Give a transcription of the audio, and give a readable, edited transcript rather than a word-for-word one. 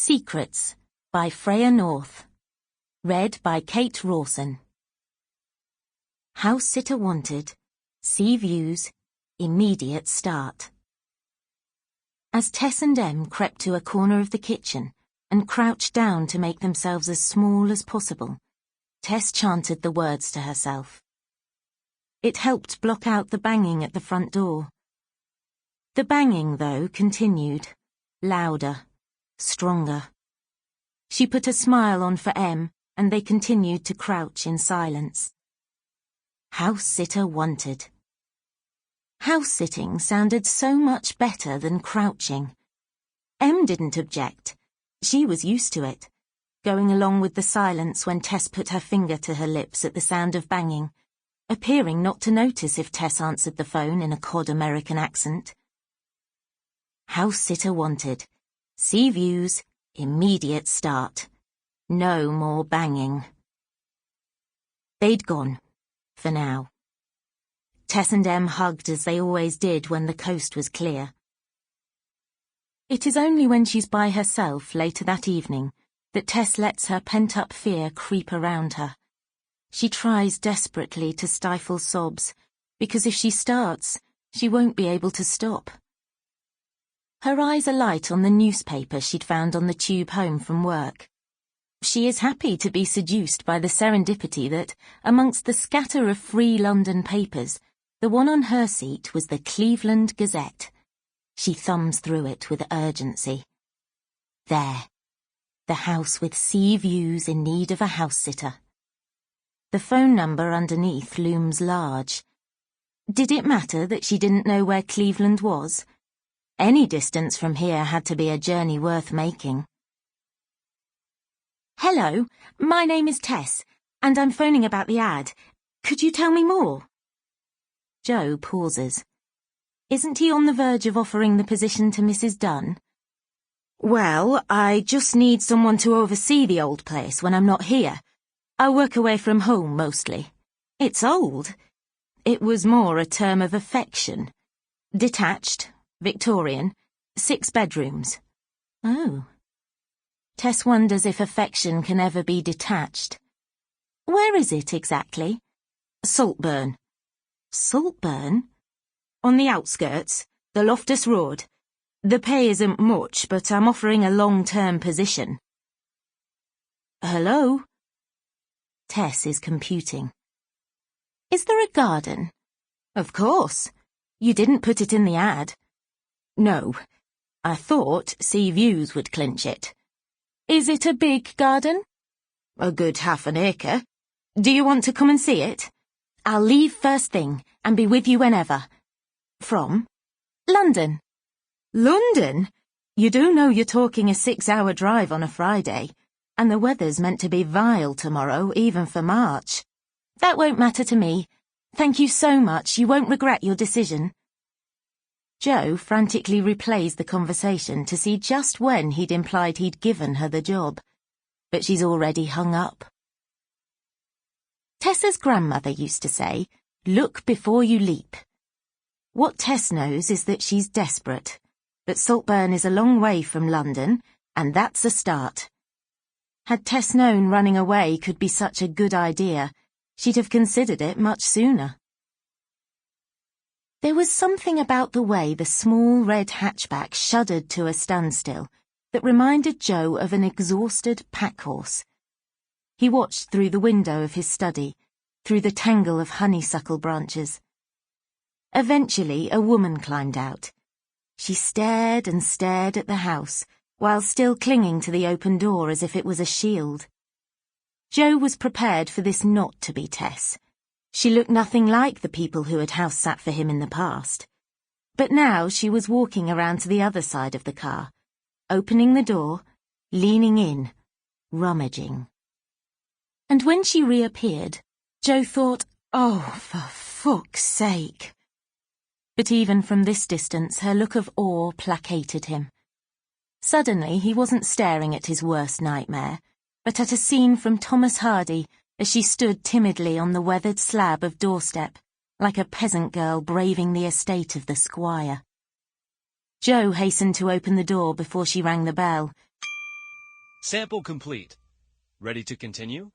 Secrets by Freya North. Read by Kate Rawson. House sitter wanted. See views. Immediate start. As Tess and Em crept to a corner of the kitchen and crouched down to make themselves as small as possible, Tess chanted the words to herself. It helped block out the banging at the front door. The banging, though, continued, louder, stronger. She put a smile on for Em, and they continued to crouch in silence. House sitter wanted. House-sitting sounded so much better than crouching. Em didn't object. She was used to it, going along with the silence when Tess put her finger to her lips at the sound of banging, appearing not to notice if Tess answered the phone in a cod American accent. House sitter wanted. See views. Immediate start. No more banging. They'd gone, for now. Tess and Em hugged as they always did when the coast was clear. It is only when she's by herself later that evening that Tess lets her pent-up fear creep around her. She tries desperately to stifle sobs, because if she starts, she won't be able to stop. Her eyes alight on the newspaper she'd found on the tube home from work. She is happy to be seduced by the serendipity that, amongst the scatter of free London papers, the one on her seat was the Cleveland Gazette. She thumbs through it with urgency. There. The house with sea views in need of a house-sitter. The phone number underneath looms large. Did it matter that she didn't know where Cleveland was? Any distance from here had to be a journey worth making. Hello, my name is Tess, and I'm phoning about the ad. Could you tell me more? Joe pauses. Isn't he on the verge of offering the position to Mrs. Dunn? Well, I just need someone to oversee the old place when I'm not here. I work away from home mostly. It's old. It was more a term of affection. Detached, Victorian, 6 bedrooms. Oh. Tess wonders if affection can ever be detached. Where is it exactly? Saltburn. Saltburn? On the outskirts, the Loftus Road. The pay isn't much, but I'm offering a long-term position. Hello? Tess is computing. Is there a garden? Of course. You didn't put it in the ad. No. I thought Sea Views would clinch it. Is it a big garden? A good half an acre. Do you want to come and see it? I'll leave first thing and be with you whenever. From? London. London? You do know you're talking a 6-hour drive on a Friday, and the weather's meant to be vile tomorrow, even for March. That won't matter to me. Thank you so much. You won't regret your decision. Joe frantically replays the conversation to see just when he'd implied he'd given her the job, but she's already hung up. Tessa's grandmother used to say, look before you leap. What Tess knows is that she's desperate, but Saltburn is a long way from London, and that's a start. Had Tess known running away could be such a good idea, she'd have considered it much sooner. There was something about the way the small red hatchback shuddered to a standstill that reminded Joe of an exhausted packhorse. He watched through the window of his study, through the tangle of honeysuckle branches. Eventually, a woman climbed out. She stared and stared at the house, while still clinging to the open door as if it was a shield. Joe was prepared for this not to be Tess. She looked nothing like the people who had house-sat for him in the past. But now she was walking around to the other side of the car, opening the door, leaning in, rummaging. And when she reappeared, Joe thought, oh, for fuck's sake. But even from this distance, her look of awe placated him. Suddenly, he wasn't staring at his worst nightmare, but at a scene from Thomas Hardy as she stood timidly on the weathered slab of doorstep, like a peasant girl braving the estate of the squire. Joe hastened to open the door before she rang the bell, Sample complete. Ready to continue?